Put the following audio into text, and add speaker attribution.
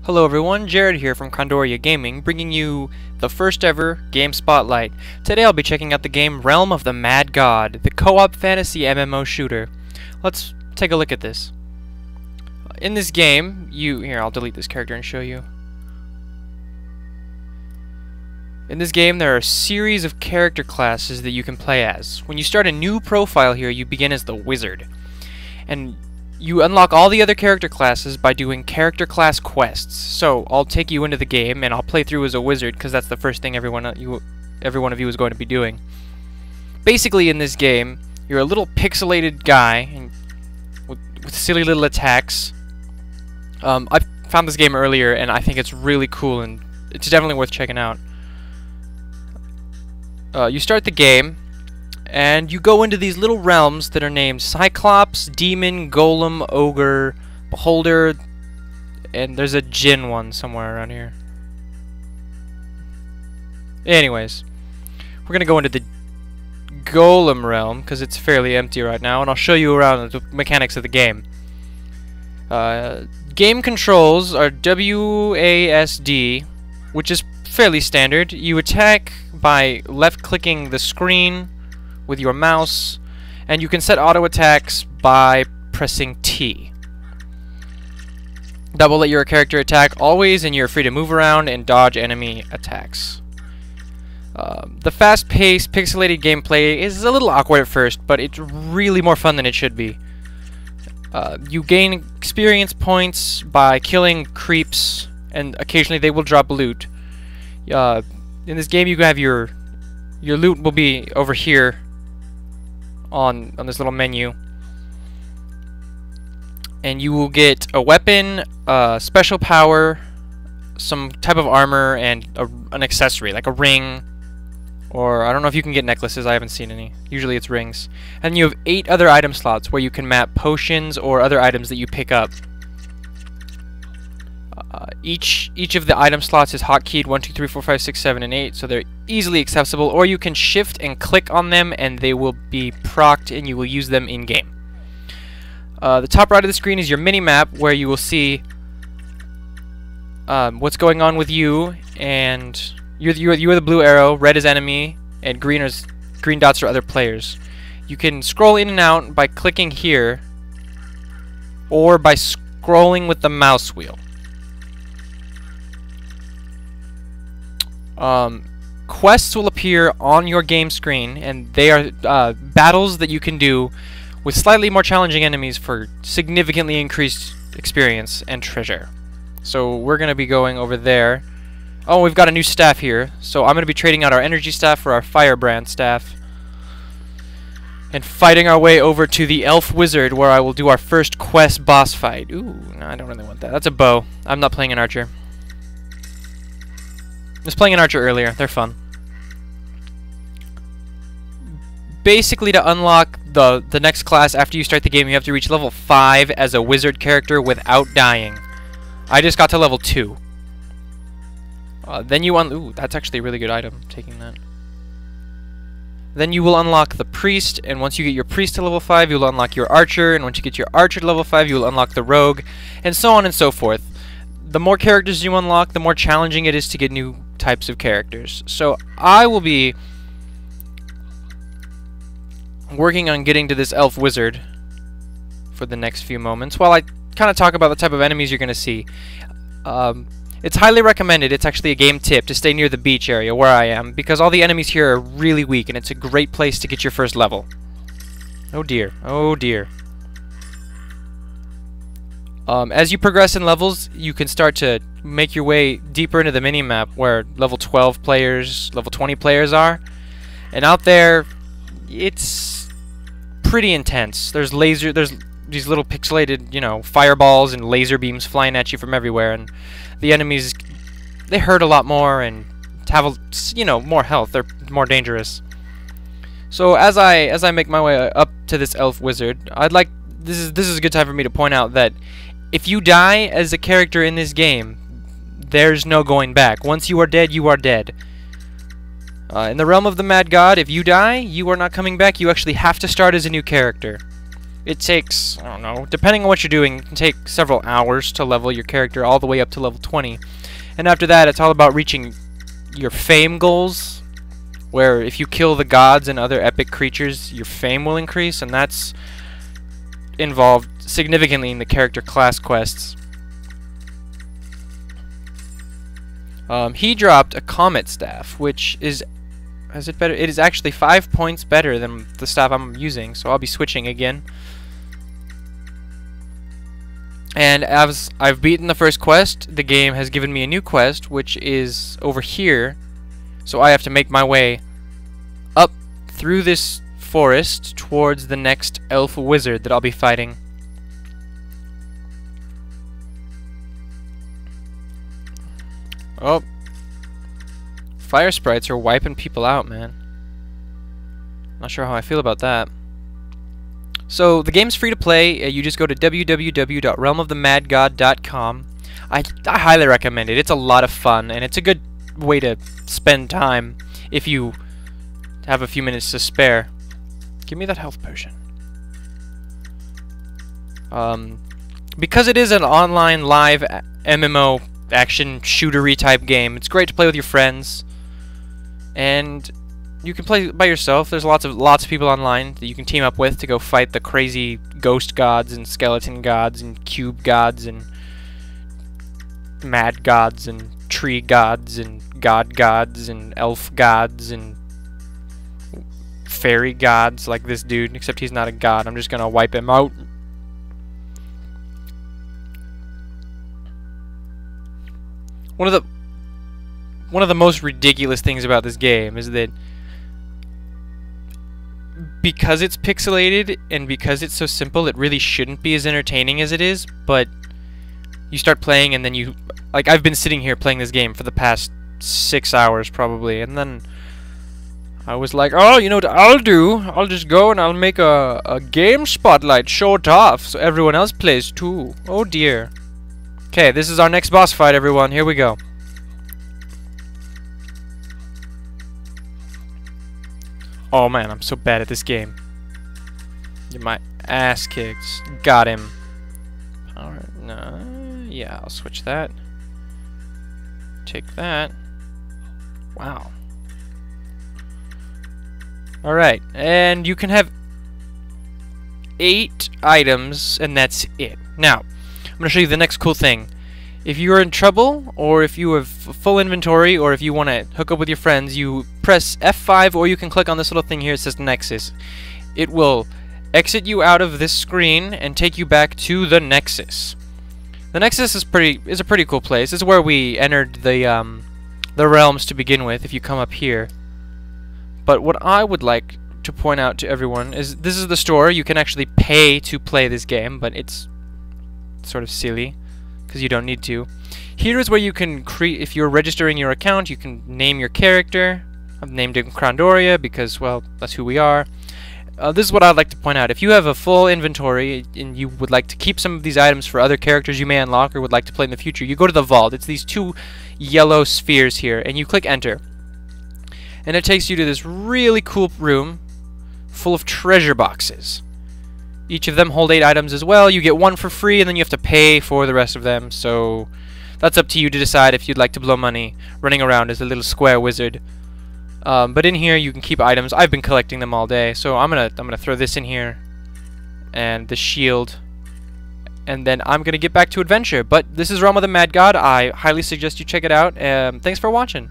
Speaker 1: Hello everyone, Jared here from Krondoria Gaming, bringing you the first ever Game Spotlight. Today I'll be checking out the game Realm of the Mad God, the co-op fantasy MMO shooter. Let's take a look at this. In this game, here, I'll delete this character and show you. In this game, there are a series of character classes that you can play as. When you start a new profile here, you begin as the Wizard. And you unlock all the other character classes by doing character class quests. So I'll take you into the game and I'll play through as a wizard because that's the first thing every one of you is going to be doing. Basically, in this game, you're a little pixelated guy and with silly little attacks. I found this game earlier and I think it's really cool and it's definitely worth checking out. You start the game and you go into these little realms that are named Cyclops, Demon, Golem, Ogre, Beholder, and there's a Djinn one somewhere around here. Anyways, we're gonna go into the Golem realm because it's fairly empty right now, and I'll show you around the mechanics of the game. Game controls are WASD, which is fairly standard. You attack by left-clicking the screen with your mouse, and you can set auto attacks by pressing T. That will let your character attack always, and you're free to move around and dodge enemy attacks. The fast-paced, pixelated gameplay is a little awkward at first, but it's really more fun than it should be. You gain experience points by killing creeps, and occasionally they will drop loot. In this game, you have your loot will be over here on this little menu, and you will get a weapon, special power, some type of armor, and an accessory like a ring, or I don't know if you can get necklaces. I haven't seen any. Usually it's rings. And you have 8 other item slots where you can map potions or other items that you pick up. Each of the item slots is hotkeyed 1, 2, 3, 4, 5, 6, 7, and 8, so they're easily accessible, or you can shift and click on them and they will be procced and you will use them in-game. The top right of the screen is your mini-map where you will see what's going on with you, and you are the blue arrow, red is enemy, and green dots are other players. You can scroll in and out by clicking here, or by scrolling with the mouse wheel. Quests will appear on your game screen, and they are battles that you can do with slightly more challenging enemies for significantly increased experience and treasure. So we're going to be going over there. Oh, we've got a new staff here, so I'm going to be trading out our energy staff for our firebrand staff and fighting our way over to the elf wizard where I will do our first quest boss fight. Ooh, no, I don't really want that. That's a bow. I'm not playing an archer. I was playing an archer earlier. They're fun. Basically, to unlock the next class after you start the game, you have to reach level 5 as a wizard character without dying. I just got to level 2. Then you ooh, that's actually a really good item, taking that. Then you will unlock the priest, and once you get your priest to level 5, you'll unlock your archer, and once you get your archer to level 5, you will unlock the rogue, and so on and so forth. The more characters you unlock, the more challenging it is to get new types of characters. So I will be working on getting to this elf wizard for the next few moments while I kind of talk about the type of enemies you're going to see. It's highly recommended, it's actually a game tip, to stay near the beach area where I am, because all the enemies here are really weak and it's a great place to get your first level. Oh dear, oh dear. As you progress in levels, you can start to make your way deeper into the mini-map where level 12 players, level 20 players are. And out there, it's pretty intense. There's these little pixelated, you know, fireballs and laser beams flying at you from everywhere, and the enemies, they hurt a lot more and have, you know, more health. They're more dangerous. So as I make my way up to this elf wizard, this is a good time for me to point out that if you die as a character in this game, there's no going back. Once you are dead, you are dead. In the realm of the Mad God, if you die, you are not coming back. You actually have to start as a new character. It takes, I don't know, depending on what you're doing, it can take several hours to level your character all the way up to level 20. And after that, it's all about reaching your fame goals, where if you kill the gods and other epic creatures, your fame will increase, and that's involved significantly in the character class quests. He dropped a comet staff, which is it better? It is actually 5 points better than the staff I'm using, so I'll be switching again. And as I've beaten the first quest, the game has given me a new quest, which is over here. So I have to make my way up through this forest towards the next elf wizard that I'll be fighting. Oh. Fire sprites are wiping people out, man. Not sure how I feel about that. So, the game's free to play. You just go to www.realmofthemadgod.com. I highly recommend it. It's a lot of fun, and it's a good way to spend time if you have a few minutes to spare. Give me that health potion. Because it is an online live MMO action shootery type game, it's great to play with your friends. And you can play by yourself. There's lots of people online that you can team up with to go fight the crazy ghost gods and skeleton gods and cube gods and mad gods and tree gods and god gods and elf gods and fairy gods like this dude, except he's not a god. I'm just gonna wipe him out. One of the most ridiculous things about this game is that because it's pixelated and because it's so simple, it really shouldn't be as entertaining as it is, but you start playing and then you... Like, I've been sitting here playing this game for the past 6 hours probably, and then I was like, oh, you know what I'll do? I'll just go and I'll make a game spotlight, show it off, so everyone else plays too. Oh dear. Okay, this is our next boss fight, everyone. Here we go. Oh man, I'm so bad at this game. Get my ass kicked. Got him. Alright, no. Yeah, I'll switch that. Take that. Wow. Alright, and you can have 8 items, and that's it. Now, I'm going to show you the next cool thing. If you're in trouble, or if you have full inventory, or if you want to hook up with your friends, you press F5, or you can click on this little thing here. It says Nexus. It will exit you out of this screen and take you back to the Nexus. The Nexus is a pretty cool place. This is where we entered the realms to begin with. If you come up here, but what I would like to point out to everyone is this is the store. You can actually pay to play this game, but it's sort of silly because you don't need to. Here is where you can create, if you're registering your account, you can name your character. I've named him Krondoria because, well, that's who we are. This is what I'd like to point out. If you have a full inventory and you would like to keep some of these items for other characters you may unlock or would like to play in the future, you go to the vault. It's these 2 yellow spheres here, and you click enter. And it takes you to this really cool room full of treasure boxes. Each of them hold 8 items as well. You get 1 for free, and then you have to pay for the rest of them. So that's up to you to decide if you'd like to blow money running around as a little square wizard. But in here you can keep items. I've been collecting them all day, so I'm gonna throw this in here and the shield, and then I'm gonna get back to adventure. But this is Realm of the Mad God. I highly suggest you check it out. Thanks for watching.